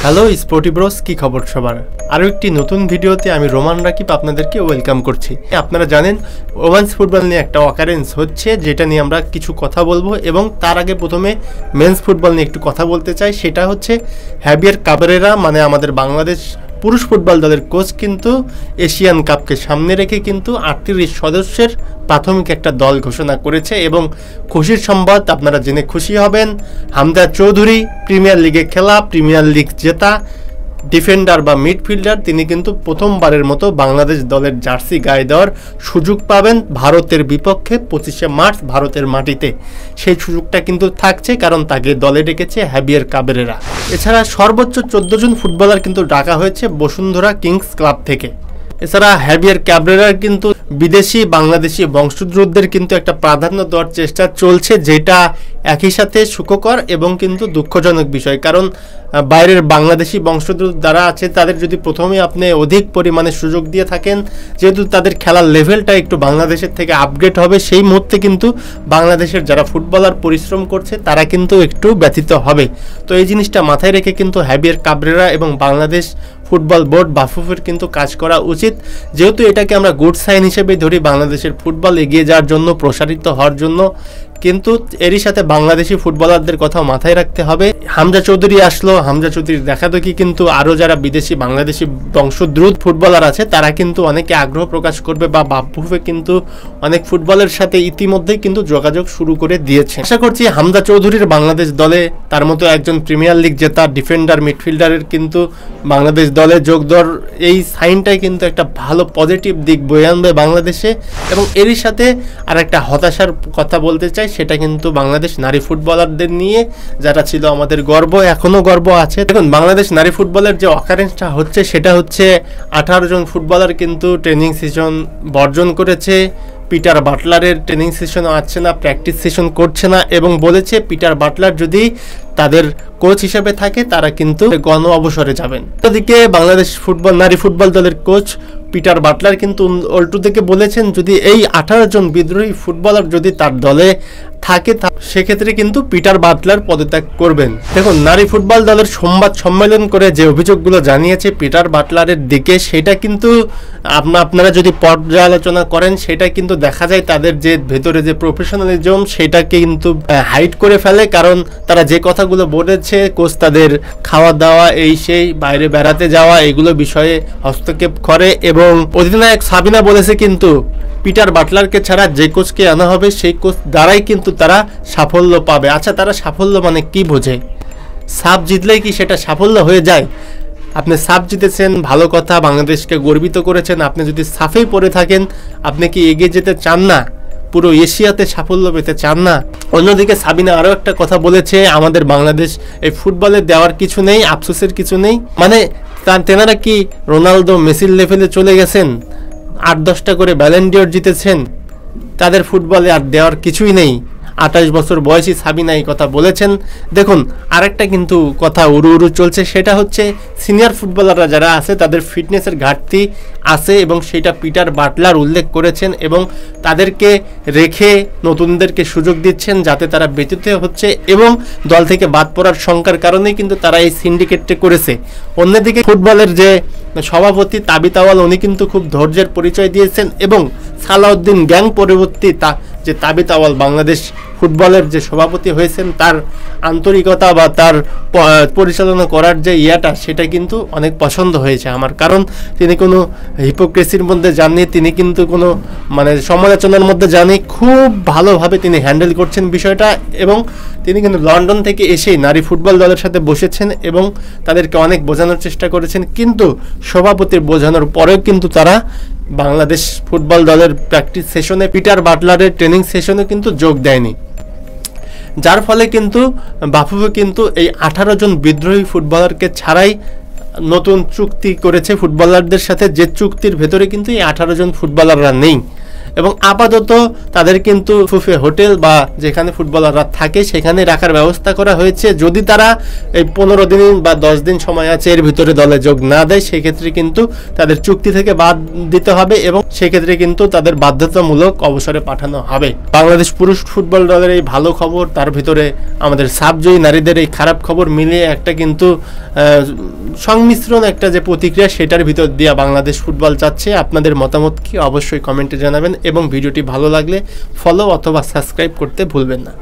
Hello sporty bros, কি খবর সবার? আরও একটি নতুন ভিডিওতে আমি রোমান রাকিব আপনাদেরকে ওয়েলকাম করছি। আপনারা জানেন ওমেন্স ফুটবল নিয়ে একটা অকারেন্স হচ্ছে, যেটা নিয়ে আমরা কিছু কথা বলবো, এবং তার আগে প্রথমে মেন্স ফুটবল নিয়ে একটু কথা বলতে চাই। সেটা হচ্ছে হ্যাভিয়ার কাবরেরা, মানে আমাদের বাংলাদেশ পুরুষ ফুটবল দলের কোচ কিন্তু এশিয়ান কাপকে সামনে রেখে কিন্তু 38 সদস্যের প্রাথমিক একটা দল ঘোষণা করেছে। এবং খুশির সংবাদ, আপনারা জেনে খুশি হবেন, হামজা চৌধুরী প্রিমিয়ার লিগে খেলা, প্রিমিয়ার লিগ জেতা ডিফেন্ডার বা মিডফিল্ডার, তিনি কিন্তু প্রথমবারের মতো বাংলাদেশ দলের জার্সি গায়ে দেওয়ার সুযোগ পাবেন ভারতের বিপক্ষে 25শে মার্চ ভারতের মাটিতে। সেই সুযোগটা কিন্তু থাকছে, কারণ তাকে দলে ডেকেছে হ্যাভিয়ার কাবরেরা। এছাড়া সর্বোচ্চ 14 জন ফুটবলার কিন্তু ডাকা হয়েছে বসুন্ধরা কিংস ক্লাব থেকে। এছাড়া হ্যাভিয়ার ক্যাবরেরার কিন্তু বিদেশি বাংলাদেশি বংশোদ্ভূতদের কিন্তু একটা প্রাধান্য দেওয়ার চেষ্টা চলছে, যেটা একই সাথে সুখকর এবং কিন্তু দুঃখজনক বিষয়। কারণ বাইরের বাংলাদেশি বংশোদ্ভূত যারা আছে তাদের যদি প্রথমে আপনি অধিক পরিমাণে সুযোগ দিয়ে থাকেন, যেহেতু তাদের খেলার লেভেলটা একটু বাংলাদেশের থেকে আপগ্রেড হবে, সেই মুহূর্তে কিন্তু বাংলাদেশের যারা ফুটবলার পরিশ্রম করছে তারা কিন্তু একটু ব্যথিত হবে। তো এই জিনিসটা মাথায় রেখে কিন্তু হ্যাভিয়ার কাবরেরা এবং বাংলাদেশ ফুটবল বোর্ড বাফুফের কিন্তু কাজ করা উচিত, যেহেতু এটাকে আমরা গুড সাইন হিসেবে ধরি বাংলাদেশের ফুটবল এগিয়ে যাওয়ার জন্য, প্রসারিত হওয়ার জন্য। কিন্তু এরই সাথে বাংলাদেশি ফুটবলারদের কথাও মাথায় রাখতে হবে। হামজা চৌধুরী আসলো, হামজা চৌধুরীর দেখাদেখি কিন্তু আরও যারা বিদেশি বাংলাদেশি বংশোদ্ভূত ফুটবলার আছে তারা কিন্তু অনেকে আগ্রহ প্রকাশ করবে, বা বাফুফে কিন্তু অনেক ফুটবলের সাথে ইতিমধ্যেই কিন্তু যোগাযোগ শুরু করে দিয়েছে। আশা করছি হামজা চৌধুরীর বাংলাদেশ দলে তার মতো একজন প্রিমিয়ার লিগ জেতা ডিফেন্ডার মিডফিল্ডারের কিন্তু বাংলাদেশ দলে যোগ দেওয়ার এই সাইনটাই কিন্তু একটা ভালো পজিটিভ দিক বয়ে আনবে বাংলাদেশে। এবং এরই সাথে আর একটা হতাশার কথা বলতে চাই, সেটা কিন্তু বাংলাদেশ নারী ফুটবলারদের নিয়ে, যারা ছিল আমাদের গর্ব, এখনও গর্ব আছে। দেখুন, বাংলাদেশ নারী ফুটবলের যে অকারেন্সটা হচ্ছে সেটা হচ্ছে 18 জন ফুটবলার কিন্তু ট্রেনিং সেশন বর্জন করেছে। পিটার বাটলারের ট্রেনিং সেশনও আসছে না, প্র্যাকটিস সেশন করছে না, এবং বলেছে পিটার বাটলার যদি তাদের কোচ হিসেবে থাকে তারা কিন্তু গণ অবসরে যাবেন। ওদিকে বাংলাদেশ নারী ফুটবল দলের কোচ পিটার বাটলার কিন্তু উল্টো দিকে বলেছেন, যদি এই 18 জন বিদ্রোহী ফুটবলার যদি তার দলে থাকে সেক্ষেত্রে কিন্তু পিটার বাটলার পদত্যাগ করবেন। দেখুন, নারী ফুটবল দলের সংবাদ সম্মেলন করে যে অভিযোগগুলো জানিয়েছে পিটার বাটলারের দিকে, সেটা কিন্তু আপনারা যদি পর্যালোচনা করেন সেটা কিন্তু দেখা যায় তাদের যে ভেতরে যে প্রফেশনালিজম সেটাকে কিন্তু হাইড করে ফেলে। কারণ তারা যে কথাগুলো বলেছে, কোচ তাদের খাওয়া দাওয়া, এই সেই বাইরে বেড়াতে যাওয়া, এগুলো বিষয়ে হস্তক্ষেপ করে। এবং অধিনায়ক সাবিনা বলেছে কিন্তু পিটার বাটলারকে ছাড়া যে কোচকে আনা হবে সেই কোচ দ্বারাই কিন্তু তারা সাফল্য পাবে। আচ্ছা, তারা সাফল্য মানে কি বোঝে? সাফ জিতলেই কি সেটা সাফল্য হয়ে যায়? আপনি সাফ জিতেছেন, ভালো কথা, বাংলাদেশকে গর্বিত করেছেন। আপনি যদি সাফেই পড়ে থাকেন, আপনি কি এগিয়ে যেতে চান না? পুরো এশিয়াতে সাফল্য পেতে চান না? অন্যদিকে সাবিনা আরও একটা কথা বলেছে, আমাদের বাংলাদেশ এই ফুটবলে দেওয়ার কিছু নেই, আফসোসের কিছু নেই। মানে তেনারা কি রোনালদো মেসির লেভেলে চলে গেছেন? 8-10টা করে ব্যালন ডিওর জিতেছেন, তাদের ফুটবলে আর দেওয়ার কিছুই নেই। 28 বছর বয়সী সাবিনা এই কথা বলেছেন। দেখুন, আরেকটা কিন্তু কথা উড়ু চলছে, সেটা হচ্ছে সিনিয়র ফুটবলাররা যারা আছে তাদের ফিটনেসের ঘাটতি আছে, এবং সেটা পিটার বাটলার উল্লেখ করেছেন, এবং তাদেরকে রেখে নতুনদেরকে সুযোগ দিচ্ছেন যাতে তারা ব্যতীত হচ্ছে, এবং দল থেকে বাদ পড়ার শঙ্কার কারণেই কিন্তু তারা এই সিন্ডিকেটটা করেছে। অন্যদিকে ফুটবলের যে সভাপতি তাবিত আওয়াল, উনি কিন্তু খুব ধৈর্যের পরিচয় দিয়েছেন, এবং সালাউদ্দিন গ্যাং পরবর্তী যে তাবিত আওয়াল বাংলাদেশ ফুটবলের যে সভাপতি হয়েছেন, তার আন্তরিকতা বা তার পরিচালনা করার যে ইয়াটা, সেটা কিন্তু অনেক পছন্দ হয়েছে আমার। কারণ তিনি কোনো হিপোক্রেসির মধ্যে যাননি, তিনি কিন্তু কোনো সমালোচনার মধ্যে যাননি, খুব ভালোভাবে তিনি হ্যান্ডেল করছেন বিষয়টা। এবং তিনি কিন্তু লন্ডন থেকে এসেই নারী ফুটবল দলের সাথে বসেছেন এবং তাদেরকে অনেক বোঝানোর চেষ্টা করেছেন, কিন্তু সভাপতির বোঝানোর পরেও কিন্তু তারা বাংলাদেশ ফুটবল দলের প্র্যাকটিস সেশনে, পিটার বাটলারের ট্রেনিং সেশনে কিন্তু যোগ দেয়নি। যার ফলে কিন্তু বাফুফে কিন্তু এই 18 জন বিদ্রোহী ফুটবলারকে ছাড়াই নতুন চুক্তি করেছে ফুটবলারদের সাথে, যে চুক্তির ভেতরে কিন্তু এই 18 জন ফুটবলাররা নেই। এবং আপাতত তাদের কিন্তু ফুফে হোটেল বা যেখানে ফুটবলাররা থাকে সেখানে রাখার ব্যবস্থা করা হয়েছে। যদি তারা এই 15 দিন বা 10 দিন সময় আছে এর ভিতরে দলে যোগ না দেয় সেক্ষেত্রে কিন্তু তাদের চুক্তি থেকে বাদ দিতে হবে এবং সেক্ষেত্রে কিন্তু তাদের বাধ্যতামূলক অবসরে পাঠানো হবে। বাংলাদেশ পুরুষ ফুটবল দলের এই ভালো খবর, তার ভিতরে আমাদের সাবজয়ী নারীদের এই খারাপ খবর মিলিয়ে একটা কিন্তু সংমিশ্রণ একটা যে প্রতিক্রিয়া সেটার ভিতর দিয়ে বাংলাদেশ ফুটবল যাচ্ছে। আপনাদের মতামত কি অবশ্যই কমেন্টে জানাবেন এবং ভিডিওটি ভালো লাগলে ফলো অথবা সাবস্ক্রাইব করতে ভুলবেন না।